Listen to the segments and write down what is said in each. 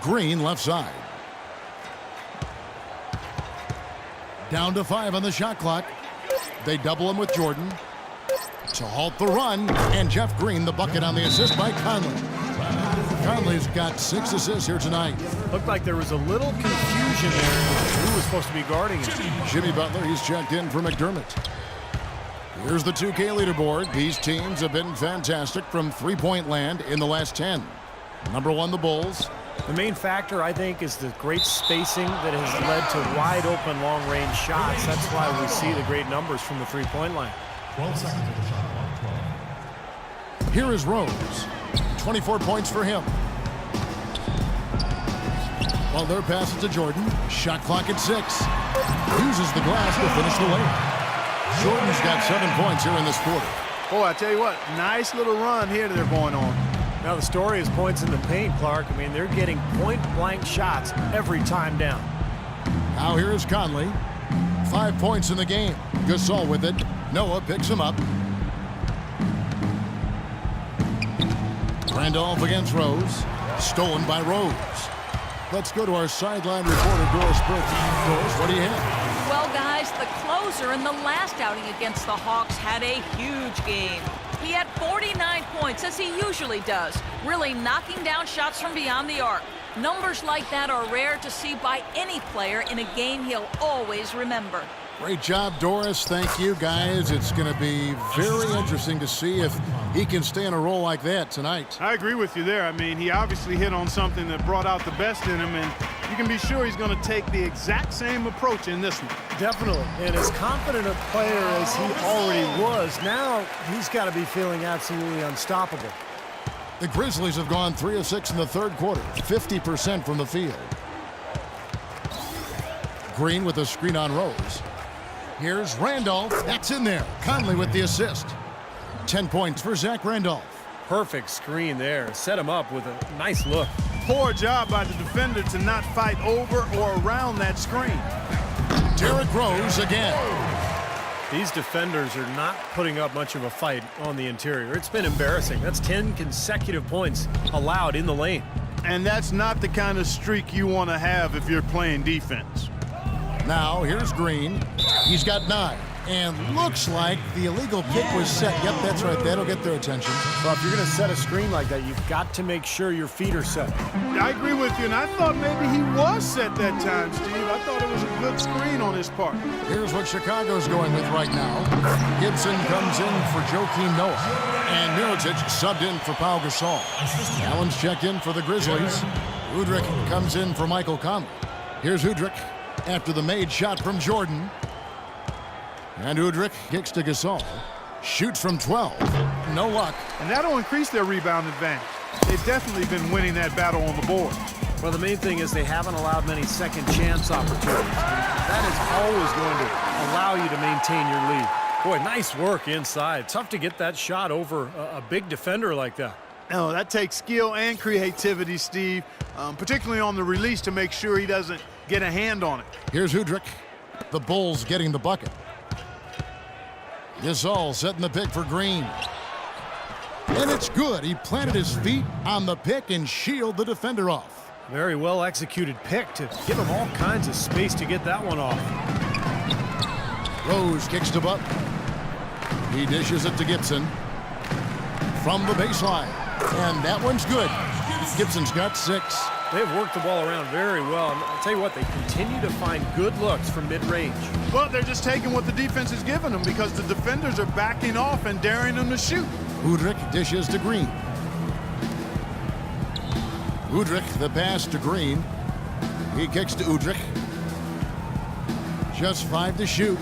Green left side. Down to 5 on the shot clock. They double him with Jordan to halt the run, and Jeff Green the bucket on the assist by Conley. Conley's got 6 assists here tonight. Looked like there was a little confusion there who was supposed to be guarding him. Jimmy Butler, he's checked in for McDermott. Here's the 2K leaderboard. These teams have been fantastic from three-point land in the last 10. Number 1, the Bulls. The main factor, I think, is the great spacing that has led to wide-open, long-range shots. That's why we see the great numbers from the three-point line. 12 seconds of the shot clock. 12. Here is Rose. 24 points for him. Well, they're passing to Jordan. Shot clock at 6. Uses the glass to finish the layup. Jordan's got 7 points here in this quarter. Boy, I tell you what, nice little run here that they're going on. Now the story is points in the paint, Clark. I mean, they're getting point-blank shots every time down. Now here is Conley. 5 points in the game. Gasol with it. Noah picks him up. Randolph against Rose. Stolen by Rose. Let's go to our sideline reporter, Doris Burke. Doris, what do you have? Well, guys, the closer in the last outing against the Hawks had a huge game. He had 49 points, as he usually does, really knocking down shots from beyond the arc. Numbers like that are rare to see by any player in a game he'll always remember. Great job, Doris. Thank you, guys. It's going to be very interesting to see if he can stay in a role like that tonight. I agree with you there. I mean, he obviously hit on something that brought out the best in him, and you can be sure he's going to take the exact same approach in this one. Definitely. And as confident a player as he already was, now he's got to be feeling absolutely unstoppable. The Grizzlies have gone 3 of 6 in the third quarter, 50% from the field. Green with a screen on Rose. Here's Randolph. That's in there. Conley with the assist. 10 points for Zach Randolph. Perfect screen there. Set him up with a nice look. Poor job by the defender to not fight over or around that screen. Derrick Rose again. These defenders are not putting up much of a fight on the interior. It's been embarrassing. That's 10 consecutive points allowed in the lane. And that's not the kind of streak you want to have if you're playing defense. Now, here's Green. He's got 9. And looks like the illegal kick was set. Yep, that's right. That'll get their attention. Well, if you're going to set a screen like that, you've got to make sure your feet are set. I agree with you, and I thought maybe he was set that time, Steve. I thought it was a good screen on his part. Here's what Chicago's going with right now. Gibson comes in for Joakim Noah. And Mirotic subbed in for Pau Gasol. Allen's checked in for the Grizzlies. Udrih comes in for Michael Conley. Here's Udrih after the made shot from Jordan. And Udrih kicks to Gasol. Shoots from 12. No luck. And that'll increase their rebound advantage. They've definitely been winning that battle on the board. Well, the main thing is they haven't allowed many second chance opportunities. That is always going to allow you to maintain your lead. Boy, nice work inside. Tough to get that shot over a big defender like that. No, that takes skill and creativity, Steve, particularly on the release to make sure he doesn't get a hand on it. Here's Udrih. The Bulls getting the bucket. Gasol setting the pick for Green. And it's good. He planted his feet on the pick and shielded the defender off. Very well executed pick to give him all kinds of space to get that one off. Rose kicks to Butler. He dishes it to Gibson from the baseline. And that one's good. Gibson's got 6. They've worked the ball around very well. And I'll tell you what, they continue to find good looks from mid-range. Well, they're just taking what the defense is giving them because the defenders are backing off and daring them to shoot. Udrih dishes to Green. Udrih, the pass to Green. He kicks to Udrih. Just 5 to shoot.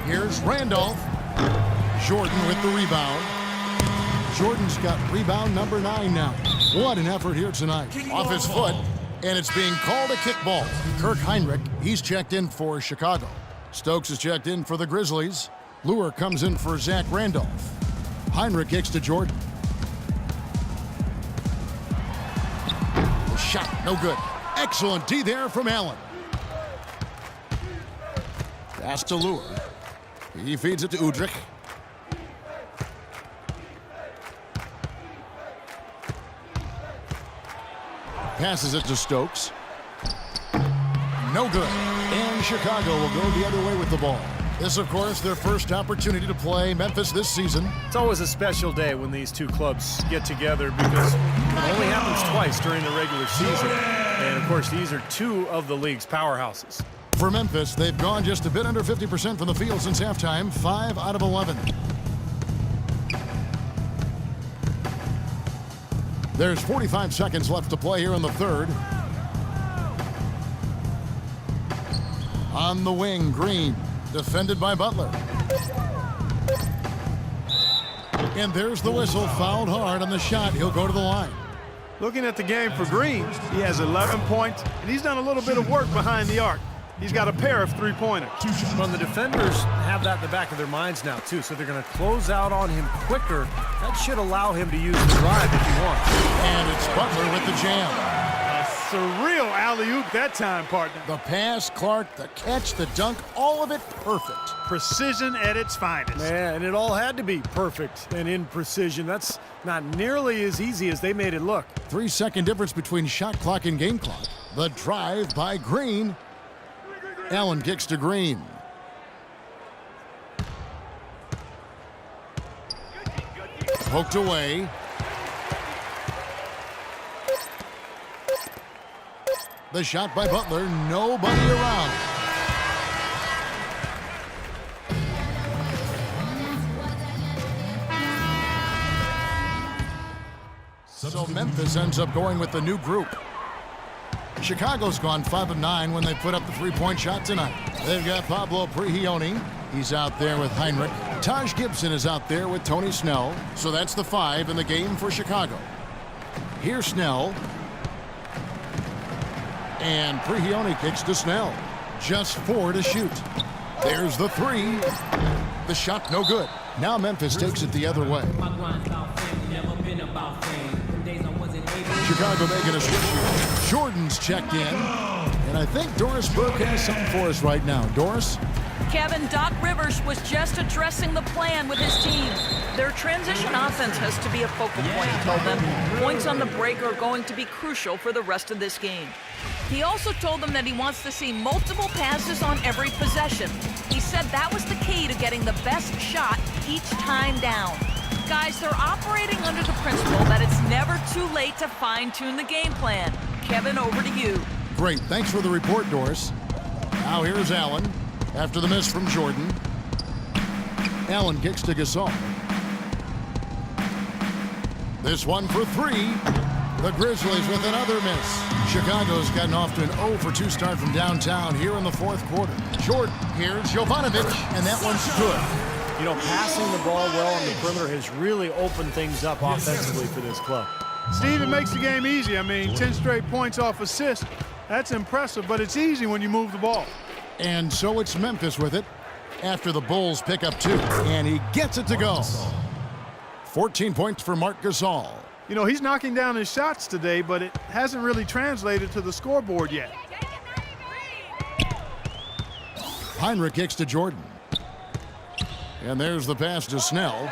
Here's Randolph. Jordan with the rebound. Jordan's got rebound number 9 now. What an effort here tonight. Off his foot, and it's being called a kickball. Kirk Heinrich, he's checked in for Chicago. Stokes is checked in for the Grizzlies. Luer comes in for Zach Randolph. Heinrich kicks to Jordan. The shot, no good. Excellent D there from Allen. Pass to Luer. He feeds it to Udrih. passes it to Stokes. No good. And Chicago will go the other way with the ball. This, of course, their first opportunity to play Memphis this season. It's always a special day when these two clubs get together because it only happens twice during the regular season. And, of course, these are two of the league's powerhouses. For Memphis, they've gone just a bit under 50% from the field since halftime, 5 out of 11. There's 45 seconds left to play here in the third. On the wing, Green, defended by Butler. And there's the whistle, fouled hard on the shot. He'll go to the line. Looking at the game for Green, he has 11 points, and he's done a little bit of work behind the arc. He's got a pair of three-pointers. Well, the defenders have that in the back of their minds now, too, so they're going to close out on him quicker. That should allow him to use the drive if he wants. And it's Butler with the jam. Surreal alley-oop that time, partner. The pass, Clark, the catch, the dunk, all of it perfect. Precision at its finest. Man, and it all had to be perfect and in precision. That's not nearly as easy as they made it look. 3-second difference between shot clock and game clock. The drive by Green. Allen kicks to Green. Poked away. The shot by Butler, nobody around. So Memphis ends up going with the new group. Chicago's gone 5 of 9 when they put up the three-point shot tonight. They've got Pablo Prigioni. He's out there with Heinrich. Taj Gibson is out there with Tony Snell. So that's the 5 in the game for Chicago. Here's Snell. And Prigioni kicks to Snell. Just 4 to shoot. There's the 3. The shot no good. Now Memphis takes it the other way. Chicago making a switch here. Jordan's checked in. And I think Doris Burke has something for us right now. Doris? Kevin, Doc Rivers was just addressing the plan with his team. Their transition offense has to be a focal point, he told them. Points on the break are going to be crucial for the rest of this game. He also told them that he wants to see multiple passes on every possession. He said that was the key to getting the best shot each time down. Guys, they're operating under the principle that it's never too late to fine-tune the game plan. Kevin, over to you. Great. Thanks for the report, Doris. Now here's Allen after the miss from Jordan. Allen kicks to Gasol. This one for 3. The Grizzlies with another miss. Chicago's gotten off to an 0 for 2 start from downtown here in the fourth quarter. Jordan, here's Jovanovic, and that one's good. You know, passing the ball well on the perimeter has really opened things up offensively for this club. Steve, it makes the game easy. I mean, 10 straight points off assist. That's impressive, but it's easy when you move the ball. And so it's Memphis with it after the Bulls pick up 2. And he gets it to go. 14 points for Marc Gasol. You know, he's knocking down his shots today, but it hasn't really translated to the scoreboard yet. Heinrich kicks to Jordan. And there's the pass to Snell.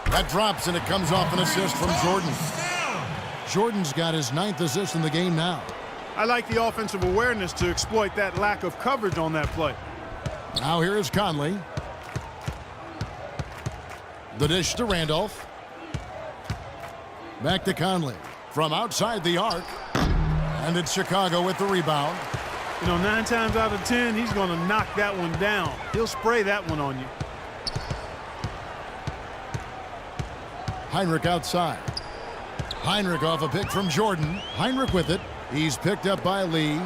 That drops, and it comes off an assist from Jordan. Jordan's got his 9th assist in the game now. I like the offensive awareness to exploit that lack of coverage on that play. Now here is Conley. The dish to Randolph. Back to Conley from outside the arc. And it's Chicago with the rebound. You know, 9 times out of 10, he's going to knock that one down. He'll spray that one on you. Heinrich outside. Heinrich off a pick from Jordan. Heinrich with it. He's picked up by Lee.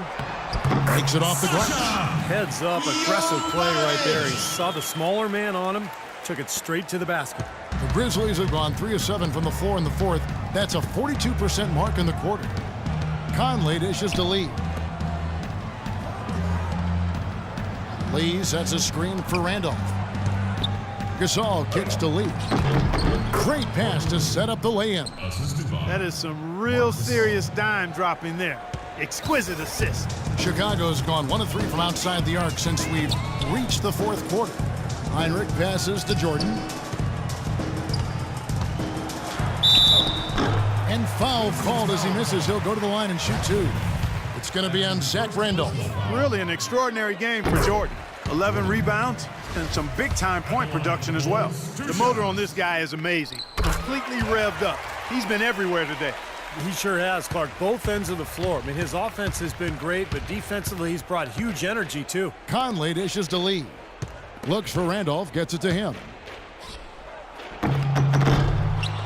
Takes it off the glass. Heads up, aggressive play right there. He saw the smaller man on him, took it straight to the basket. The Grizzlies have gone 3 of 7 from the floor in the fourth. That's a 42% mark in the quarter. Conley dishes to Lee. Lee sets a screen for Randolph. Gasol kicks to Lee. Great pass to set up the lay-in. That is some real serious dime dropping there. Exquisite assist. Chicago's gone 1 of 3 from outside the arc since we've reached the fourth quarter. Heinrich passes to Jordan. And foul called as he misses. He'll go to the line and shoot two. It's going to be on Zach Randolph. Really an extraordinary game for Jordan. 11 rebounds and some big-time point production as well. The motor on this guy is amazing. Completely revved up. He's been everywhere today. He sure has, Clark. Both ends of the floor. I mean, his offense has been great, but defensively he's brought huge energy, too. Conley dishes to Lee. Looks for Randolph, gets it to him.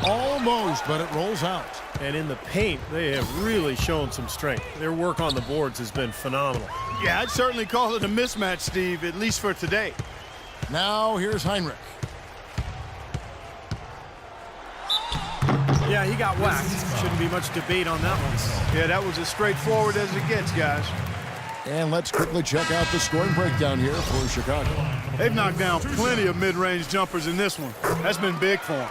Almost, but it rolls out. And in the paint, they have really shown some strength. Their work on the boards has been phenomenal. Yeah, I'd certainly call it a mismatch, Steve, at least for today. Now here's Heinrich. Yeah, he got whacked. Shouldn't be much debate on that one. Yeah, that was as straightforward as it gets, guys. And let's quickly check out the scoring breakdown here for Chicago. They've knocked down plenty of mid-range jumpers in this one. That's been big for them.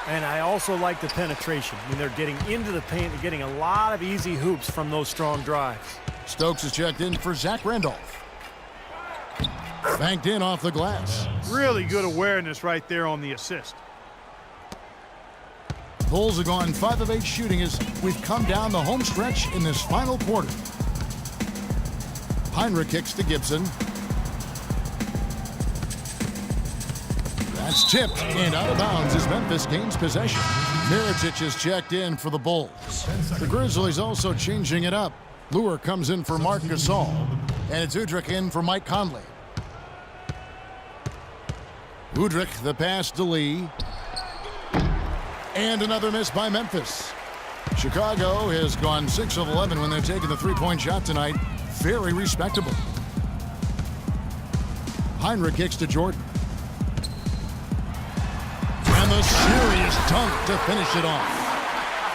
And I also like the penetration. I mean, they're getting into the paint. They're getting a lot of easy hoops from those strong drives. Stokes is checked in for Zach Randolph. Banked in off the glass. Really good awareness right there on the assist. Bulls have gone 5 of 8 shooting as we've come down the home stretch in this final quarter. Heinrich kicks to Gibson. That's tipped and out of bounds as Memphis gains possession. Mirotic is checked in for the Bulls. The Grizzlies also changing it up. Lure comes in for Marc Gasol. And it's Udrih in for Mike Conley. Udrih, the pass to Lee. And another miss by Memphis. Chicago has gone 6 of 11 when they're taking the three-point shot tonight. Very respectable. Heinrich kicks to Jordan. And the serious dunk to finish it off.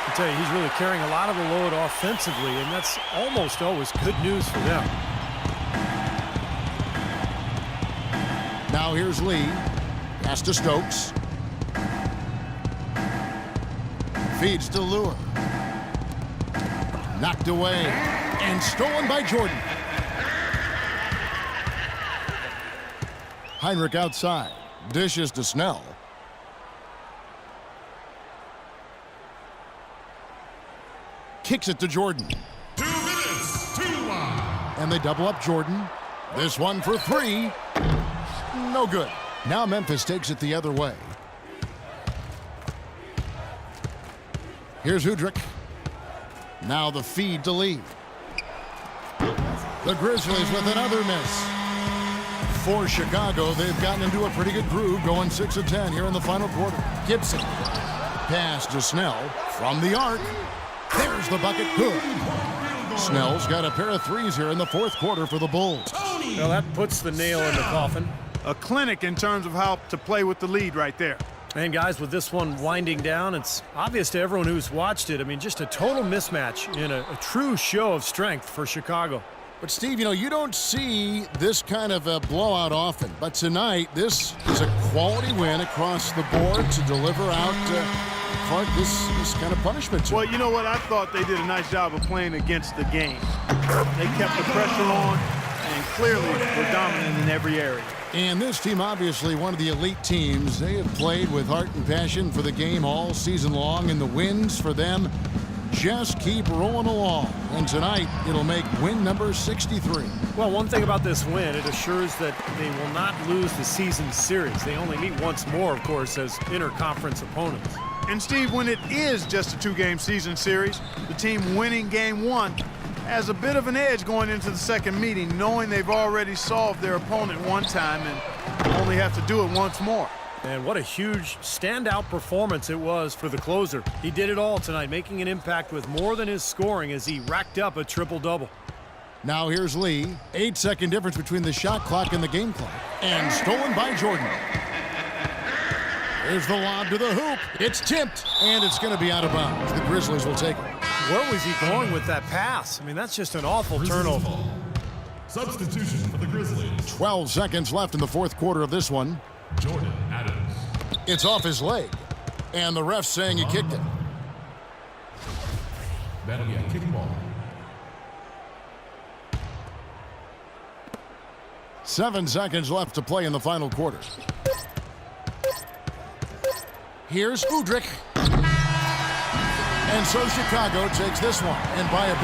I tell you, he's really carrying a lot of the load offensively, and that's almost always good news for them. Now here's Lee. Pass to Stokes. Feeds to Lure. Knocked away and stolen by Jordan. Heinrich outside. Dishes to Snell. Kicks it to Jordan. 2 minutes, 2 line. And they double up Jordan. This one for 3. No good. Now Memphis takes it the other way. Here's Udrih. Now the feed to Lee. The Grizzlies with another miss. For Chicago, they've gotten into a pretty good groove, going 6 of 10 here in the final quarter. Gibson. Pass to Snell from the arc. There's the bucket. Good. Snell's got a pair of threes here in the fourth quarter for the Bulls. Well, that puts the nail in the coffin. A clinic in terms of how to play with the lead right there. And guys, with this one winding down, it's obvious to everyone who's watched it. I mean, just a total mismatch in a true show of strength for Chicago. But Steve, you know, you don't see this kind of a blowout often. But tonight, this is a quality win across the board to deliver out Clark, this kind of punishment. Well, you know what? I thought they did a nice job of playing against the game. They kept the pressure on and clearly were dominant in every area. And this team, obviously one of the elite teams. They have played with heart and passion for the game all season long, and the wins for them just keep rolling along. And tonight, it'll make win number 63. Well, one thing about this win, it assures that they will not lose the season series. They only meet once more, of course, as interconference opponents. And Steve, when it is just a 2-game season series, the team winning game 1 has a bit of an edge going into the second meeting, knowing they've already solved their opponent one time and only have to do it once more. And what a huge standout performance it was for the closer. He did it all tonight, making an impact with more than his scoring as he racked up a triple-double. Now here's Lee. 8-second difference between the shot clock and the game clock. And stolen by Jordan. Here's the lob to the hoop. It's tipped, and it's going to be out of bounds. The Grizzlies will take it. Where was he going with that pass? I mean, that's just an awful turnover. Substitution for the Grizzlies. 12 seconds left in the fourth quarter of this one. Jordan Adams. It's off his leg, and the ref's saying he kicked it. That'll be a kick ball. 7 seconds left to play in the final quarter. Here's Udrih. And so Chicago takes this one, and by a